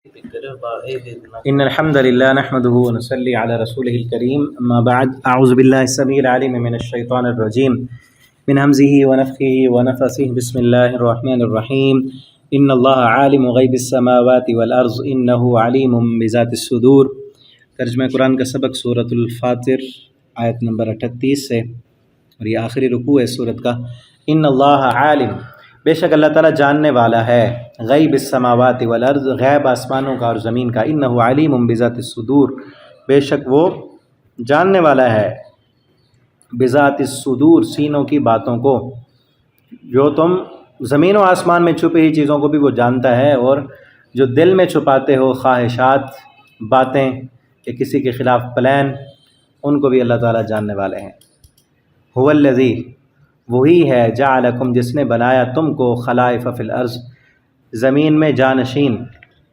إن الحمد لله نحمده ونصلي على رسوله الكريم أما بعد أعوذ بالله السميع العليم من الشيطان الرجيم من همزه ونفخه ونفثه بسم الله الرحمن الرحيم إن الله عالم غيب السماوات والأرض إنه عليم بذات الصدور۔ ترجمہ قرآن کا سبق سورۃ الفاطر آیت نمبر 38 سے، اور یہ آخری رکوع ہے سورت کا۔ ان اللہ عالم، بے شک اللہ تعالیٰ جاننے والا ہے، غیب السماوات والارض، غیب آسمانوں کا اور زمین کا، انہ علیم بذات الصدور، بے شک وہ جاننے والا ہے، بذات الصدور، سینوں کی باتوں کو، جو تم زمین و آسمان میں چھپی ہوئی چیزوں کو بھی وہ جانتا ہے، اور جو دل میں چھپاتے ہو خواہشات، باتیں کہ کسی کے خلاف پلان، ان کو بھی اللہ تعالیٰ جاننے والے ہیں۔ هو الذی، وہی ہے، جعلکم، جس نے بنایا تم کو، خلائف فی الارض، زمین میں جانشین،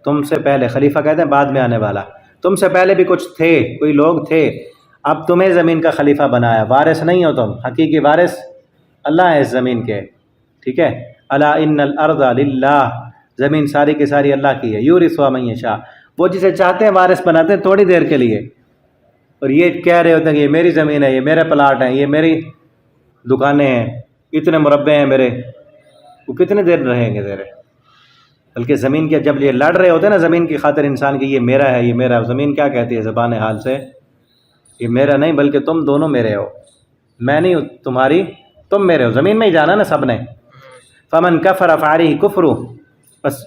تم سے پہلے، خلیفہ کہتے ہیں بعد میں آنے والا، تم سے پہلے بھی کچھ تھے، کوئی لوگ تھے، اب تمہیں زمین کا خلیفہ بنایا، وارث نہیں ہو تم، حقیقی وارث اللہ ہے اس زمین کے، ٹھیک ہے۔ الا ان الارض للہ، زمین ساری کی ساری اللہ کی ہے، یورثها من یشاء، وہ جسے چاہتے ہیں وارث بناتے ہیں تھوڑی دیر کے لیے، اور یہ کہہ رہے ہوتے ہیں کہ یہ میری زمین ہے، یہ میرے پلاٹ ہیں، یہ میری دکانیں ہیں، اتنے مربع ہیں میرے، وہ کتنے دیر رہیں گے تیرے؟ بلکہ زمین کے جب یہ لڑ رہے ہوتے ہیں نا زمین کی خاطر انسان کی، یہ میرا ہے، یہ میرا، زمین کیا کہتی ہے زبان حال سے؟ یہ میرا نہیں بلکہ تم دونوں میرے ہو، میں نہیں ہوں تمہاری، تم میرے ہو، زمین میں ہی جانا نا سب نے۔ فمن کفر فعلیہ کفر، بس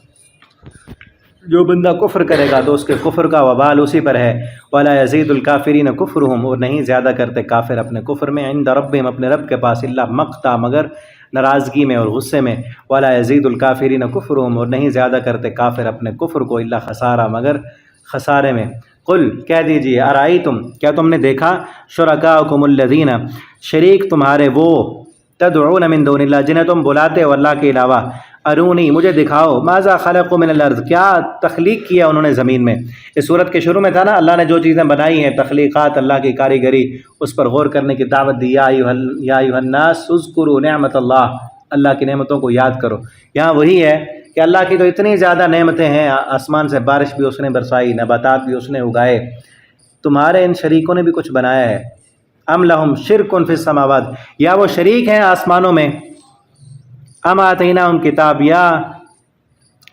جو بندہ کفر کرے گا تو اس کے کفر کا وبال اسی پر ہے۔ ولا یزید الکافرین کفرہم، اور نہیں زیادہ کرتے کافر اپنے کفر میں، عند ربہم، اپنے رب کے پاس، الا مقتا، مگر ناراضگی میں اور غصے میں۔ ولا یزید الکافرین کفرہم، اور نہیں زیادہ کرتے کافر اپنے کفر کو، الا خسارہ، مگر خسارے میں۔ قل، کہہ دیجئے، ارائیتم، کیا تم نے دیکھا، شرکاءکم الذین، شریک تمہارے وہ، تدعون من دون اللہ، جنہیں تم بلاتے ہو اللہ کے علاوہ، ارونی، مجھے دکھاؤ، ماذا خلقوا من الارض، کیا تخلیق کیا انہوں نے زمین میں۔ اس صورت کے شروع میں تھا نا، اللہ نے جو چیزیں بنائی ہیں، تخلیقات، اللہ کی کاریگری، اس پر غور کرنے کی دعوت دی۔ یا ایھا الناس اذکروا نعمت اللہ، اللہ کی نعمتوں کو یاد کرو۔ یہاں وہی ہے کہ اللہ کی تو اتنی زیادہ نعمتیں ہیں، آسمان سے بارش بھی اس نے برسائی، نباتات بھی اس نے اگائے، تمہارے ان شریکوں نے بھی کچھ بنایا ہے۔ ام لہم شرک فی السماوات، یا وہ شریک ہیں آسمانوں میں، ام آتیناہم کتاب، یا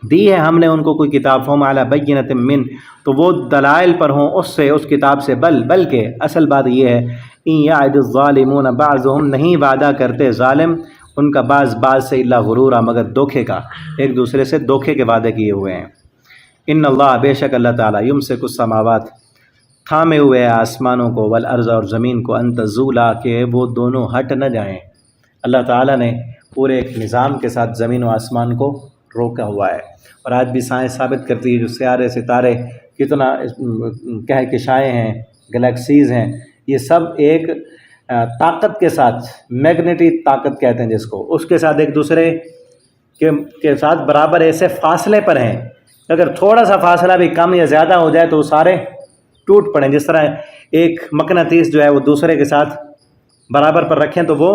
دی ہے ہم نے ان کو کوئی کتاب، فہم علی بینۃ من، تو وہ دلائل پر ہوں اس سے، اس کتاب سے، بلکہ اصل بات یہ ہے، ان یعد الظالمون بعضهم، نہیں وعدہ کرتے ظالم ان کا بعض سے، الا غرورا، مگر دھوکے کا، ایک دوسرے سے دھوکے کے وعدے کیے ہوئے ہیں۔ ان اللہ، بے شک اللہ تعالیٰ، یمسک السماوات، تھامے ہوئے ہیں آسمانوں کو، والارض، اور زمین کو، ان تزولا، کہ وہ دونوں ہٹ نہ جائیں۔ اللہ تعالیٰ نے پورے ایک نظام کے ساتھ زمین و آسمان کو روکا ہوا ہے، اور آج بھی سائنس ثابت کرتی ہے، جو سیارے ستارے کتنا کہکشائیں ہیں، گلیکسیز ہیں، یہ سب ایک طاقت کے ساتھ، میگنیٹک طاقت کہتے ہیں جس کو، اس کے ساتھ ایک دوسرے کے ساتھ برابر ایسے فاصلے پر ہیں، اگر تھوڑا سا فاصلہ بھی کم یا زیادہ ہو جائے تو وہ سارے ٹوٹ پڑیں۔ جس طرح ایک مقناطیس جو ہے وہ دوسرے کے ساتھ برابر پر رکھیں تو وہ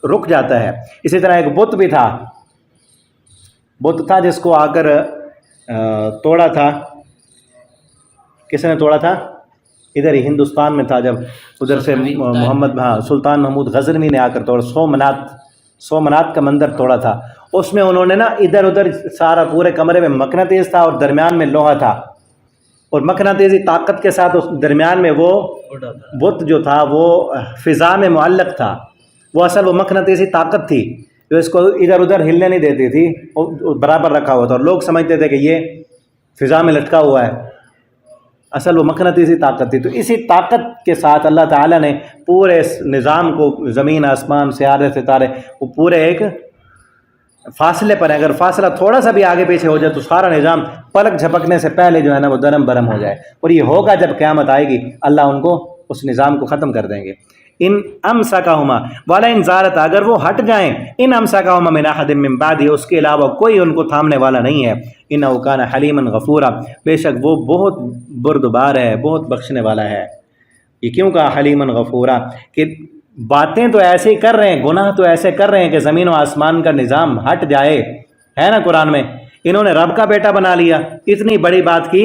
رک جاتا ہے، اسی طرح ایک بت بھی تھا، بت تھا جس کو آ کر توڑا تھا، کس نے توڑا تھا؟ ادھر ہی ہندوستان میں تھا، جب ادھر سے محمد، سلطان محمود غزنوی نے آ کر توڑا، سومنات کا مندر توڑا تھا، اس میں انہوں نے نا ادھر ادھر سارا پورے کمرے میں مقناطیس تھا، اور درمیان میں لوہا تھا، اور مقناطیسی طاقت کے ساتھ اس درمیان میں وہ بت جو تھا وہ فضا میں معلق تھا، وہ اصل وہ مقناطیسی طاقت تھی جو اس کو ادھر ادھر ہلنے نہیں دیتی تھی، برابر رکھا ہوا تھا، اور لوگ سمجھتے تھے کہ یہ فضا میں لٹکا ہوا ہے، اصل وہ مقناطیسی طاقت تھی۔ تو اسی طاقت کے ساتھ اللہ تعالیٰ نے پورے اس نظام کو، زمین، آسمان، سیارے، ستارے، وہ پورے ایک فاصلے پر ہے، اگر فاصلہ تھوڑا سا بھی آگے پیچھے ہو جائے تو سارا نظام پلک جھپکنے سے پہلے جو ہے نا وہ درم برم ہو جائے، اور یہ ہوگا جب قیامت آئے گی، اللہ ان کو، اس نظام کو ختم کر دیں گے۔ ان امسکہما والا ان زارت، اگر وہ ہٹ جائیں، ان امسکہما من احد من بعد، اس کے علاوہ کوئی ان کو تھامنے والا نہیں ہے، انہ کان حلیما غفورا، بے شک وہ بہت بردبار ہے، بہت بخشنے والا ہے۔ یہ کیوں کہا حلیما غفورا؟ کہ باتیں تو ایسے ہی کر رہے ہیں، گناہ تو ایسے کر رہے ہیں کہ زمین و آسمان کا نظام ہٹ جائے، ہے نا قرآن میں انہوں نے رب کا بیٹا بنا لیا، اتنی بڑی بات کی،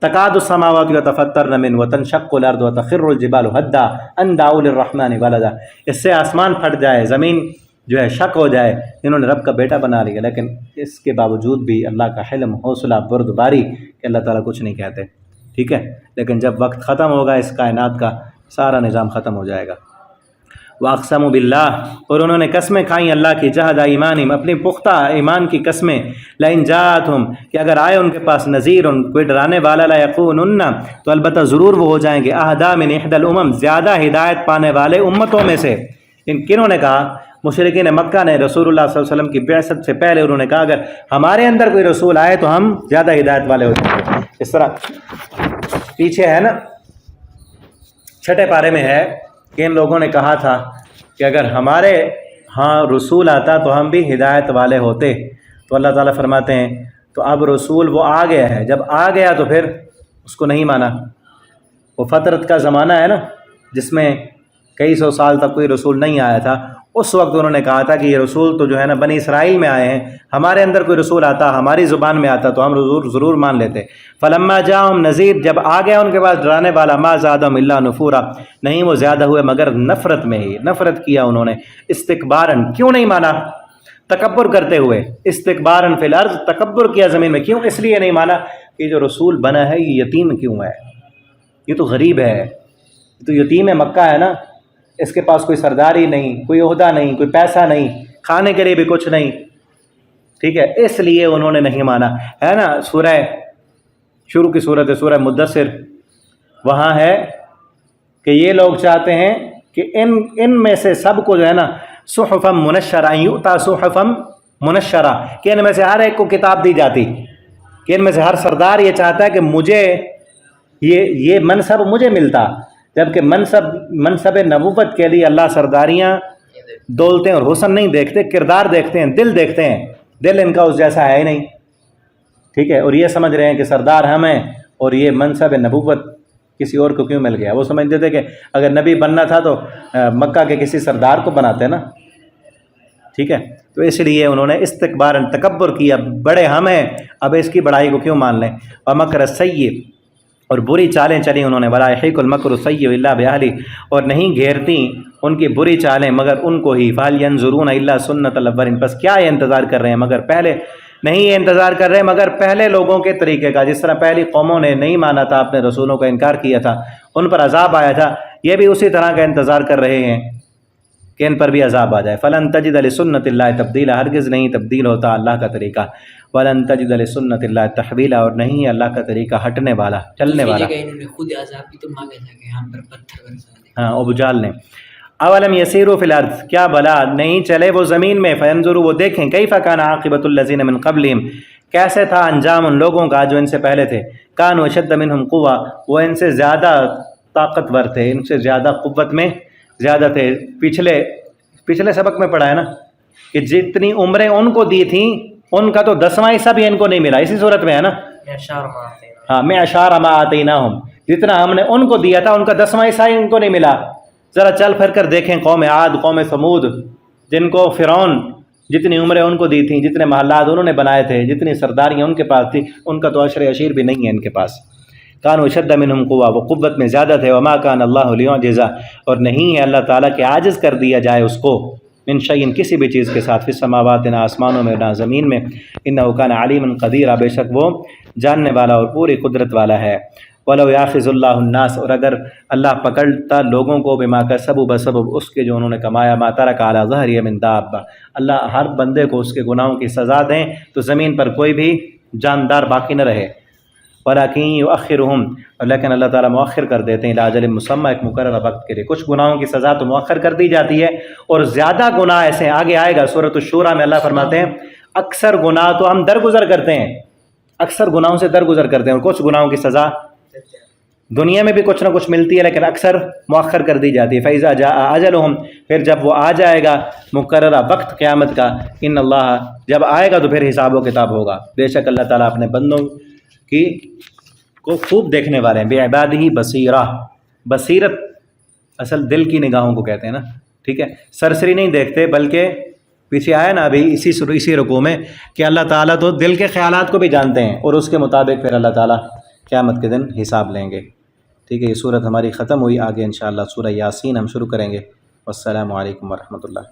تکاد السماوات یتفطرن منہ وتنشق الارض وتخر الجبال هدا ان دعوا للرحمن ولدا، اس سے آسمان پھٹ جائے، زمین جو ہے شک ہو جائے، انہوں نے رب کا بیٹا بنا لیا، لیکن اس کے باوجود بھی اللہ کا حلم، حوصلہ، بردباری کہ اللہ تعالیٰ کچھ نہیں کہتے، ٹھیک ہے۔ لیکن جب وقت ختم ہوگا اس کائنات کا، سارا نظام ختم ہو جائے گا۔ واقسموا باللہ، اور انہوں نے قسمیں کھائیں اللہ کی، جہد ایمانہم، اپنی پختہ ایمان کی قسمیں، لئن جاءتہم، کہ اگر آئے ان کے پاس نذیر، کوئی ڈرانے والا، لیکونن، تو البتہ ضرور وہ ہو جائیں گے، اہدی من احدی الامم، زیادہ ہدایت پانے والے امتوں میں سے۔ ان کنہوں نے کہا؟ مشرکین مکہ نے رسول اللہ صلی اللہ علیہ وسلم کی بعثت سے پہلے انہوں نے کہا اگر ہمارے اندر کوئی رسول آئے تو ہم زیادہ ہدایت والے ہو جائیں گے۔ اس طرح پیچھے ہے نا 6 پارے میں ہے کہ ان لوگوں نے کہا تھا کہ اگر ہمارے ہاں رسول آتا تو ہم بھی ہدایت والے ہوتے، تو اللہ تعالیٰ فرماتے ہیں تو اب رسول وہ آ گیا ہے، جب آ گیا تو پھر اس کو نہیں مانا۔ وہ فترت کا زمانہ ہے نا جس میں کئی سو سال تک کوئی رسول نہیں آیا تھا، اس وقت انہوں نے کہا تھا کہ یہ رسول تو جو ہے نا بنی اسرائیل میں آئے ہیں، ہمارے اندر کوئی رسول آتا، ہماری زبان میں آتا تو ہم ضرور مان لیتے۔ فلما جاءہم نذیر، جب آ گیا ان کے پاس ڈرانے والا، ما زادہم الا نفورا، نہیں وہ زیادہ ہوئے مگر نفرت میں ہی، نفرت کیا انہوں نے، استکبارن، کیوں نہیں مانا؟ تکبر کرتے ہوئے، استکبارن فی الارض، تکبر کیا زمین میں، کیوں؟ اس لیے نہیں مانا کہ جو رسول بنا ہے یہ یتیم کیوں ہے، یہ تو غریب ہے، یہ تو یتیم مکہ ہے نا، اس کے پاس کوئی سرداری نہیں، کوئی عہدہ نہیں، کوئی پیسہ نہیں، کھانے کے لیے بھی کچھ نہیں، ٹھیک ہے، اس لیے انہوں نے نہیں مانا۔ ہے نا سورہ شروع کی صورت ہے سورہ مدثر، وہاں ہے کہ یہ لوگ چاہتے ہیں کہ ان میں سے سب کو جو ہے نا صحفا منشرہ، یؤتا صحفا منشرہ، کہ ان میں سے ہر ایک کو کتاب دی جاتی، کہ ان میں سے ہر سردار یہ چاہتا ہے کہ مجھے یہ منصب مجھے ملتا، جبکہ منصب نبوت کے لیے اللہ سرداریاں دولتیں اور حسن نہیں دیکھتے، کردار دیکھتے ہیں، دل دیکھتے ہیں، دل ان کا اس جیسا ہے ہی نہیں، ٹھیک ہے، اور یہ سمجھ رہے ہیں کہ سردار ہم ہیں اور یہ منصب نبوت کسی اور کو کیوں مل گیا۔ وہ سمجھتے تھے کہ اگر نبی بننا تھا تو مکہ کے کسی سردار کو بناتے نا، ٹھیک ہے، تو اس لیے انہوں نے استکبارن، تکبر کیا، بڑے ہم ہیں، اب اس کی بڑائی کو کیوں مان لیں۔ ومکر السیئ، اور بری چالیں چلی انہوں نے، ولا یحیق المکر السیئ الا بأہلہ، اور نہیں گھیرتی ان کی بری چالیں مگر ان کو ہی، فہل ینظرون الا سنت الاولین، بس کیا یہ انتظار کر رہے ہیں مگر پہلے، نہیں یہ انتظار کر رہے ہیں مگر پہلے لوگوں کے طریقے کا، جس طرح پہلی قوموں نے نہیں مانا تھا، اپنے رسولوں کا انکار کیا تھا، ان پر عذاب آیا تھا، یہ بھی اسی طرح کا انتظار کر رہے ہیں کہ ان پر بھی عذاب آ جائے۔ فلن تجد لسنت اللہ تبدیلا، ہرگز نہیں تبدیل ہوتا اللہ کا طریقہ، ولن تجد لسنت اللہ تحویلا، اور نہیں ہے اللہ کا طریقہ ہٹنے والا، چلنے والا۔ انہوں نے خود عذاب بھی تو مانگا تھا کہ ہم پر پتھر برسا دیں، ہاں ابو جال نے۔ اولم یسیروا فی الارض، کیا بلا نہیں چلے وہ زمین میں، فینظروا، وہ دیکھیں، کیف کان عاقبۃ الذین من قبلہم، کیسے تھا انجام ان لوگوں کا جو ان سے پہلے تھے، کانوا اشد منہم قوہ، وہ ان سے زیادہ طاقتور تھے، ان سے زیادہ قوت میں زیادہ تھے۔ پچھلے سبق میں پڑھا ہے نا کہ جتنی عمریں ان کو دی تھیں ان کا تو 10واں حصہ بھی ان کو نہیں ملا، اسی صورت میں ہے نا، ہاں معشار ما آتیناہم، جتنا ہم نے ان کو دیا تھا ان کا 10واں حصہ ان کو نہیں ملا۔ ذرا چل پھر کر دیکھیں قوم عاد، قوم سمود، جن کو فرعون جتنی عمریں ان کو دی تھیں، جتنے محلات انہوں نے بنائے تھے، جتنی سرداریاں ان کے پاس تھی، ان کا تو عشر عشیر بھی نہیں ہے ان کے پاس۔ کانوا اشد منہم قوہ، وہ قوت میں زیادہ تھے، وما کان اللہ لیعجزہ، اور نہیں ہے اللہ تعالیٰ کہ عاجز کر دیا جائے اس کو، من شیء، کسی بھی چیز کے ساتھ، فی السماوات، نہ آسمانوں میں نہ زمین میں، انہ کان علیما قدیرا، بے شک وہ جاننے والا اور پوری قدرت والا ہے۔ وَلَوْ يَأْخِذُ اللَّهُ النَّاسَ، اور اگر اللہ پکڑتا لوگوں کو، بما کسبوا، بسبب اس کے جو انہوں نے کمایا، ما ترک علی ظہرہ من دابہ، اللہ ہر بندے کو اس کے گناہوں کی سزا دیں تو زمین پر کوئی بھی جاندار باقی نہ رہے، وَلَكِنْ يُؤَخِّرُهُمْ، لیکن اللہ تعالیٰ مؤخر کر دیتے ہیں، إِلَىٰ أَجَلٍ مُّسَمًّى، ایک مقررہ وقت کے لیے، کچھ گناہوں کی سزا تو مؤخر کر دی جاتی ہے، اور زیادہ گناہ ایسے آگے آئے گا، سورۃ الشورى میں اللہ فرماتے ہیں اکثر گناہ تو ہم درگزر کرتے ہیں، اکثر گناہوں سے درگزر کرتے ہیں، اور کچھ گناہوں کی سزا دنیا میں بھی کچھ نہ کچھ ملتی ہے لیکن اکثر مؤخر کر دی جاتی ہے۔ فَإِذَا جَاءَ أَجَلُهُمْ، پھر جب وہ آ جائے گا مقررہ وقت قیامت کا، ان اللہ، جب آئے گا تو پھر حساب و کتاب ہوگا، بے شک اللہ تعالیٰ اپنے بندوں کی کو خوب دیکھنے والے ہیں، بِعِبَادِهِ بصیرہ، بصیرت اصل دل کی نگاہوں کو کہتے ہیں نا، ٹھیک ہے، سرسری نہیں دیکھتے بلکہ پیچھے آیا نا ابھی اسی رکوع میں کہ اللہ تعالیٰ تو دل کے خیالات کو بھی جانتے ہیں، اور اس کے مطابق پھر اللہ تعالیٰ قیامت کے دن حساب لیں گے. ٹھیک ہے، یہ صورت ہماری ختم ہوئی. آگے انشاءاللہ سورہ یاسین ہم شروع کریں گے. والسلام علیکم ورحمۃ اللہ.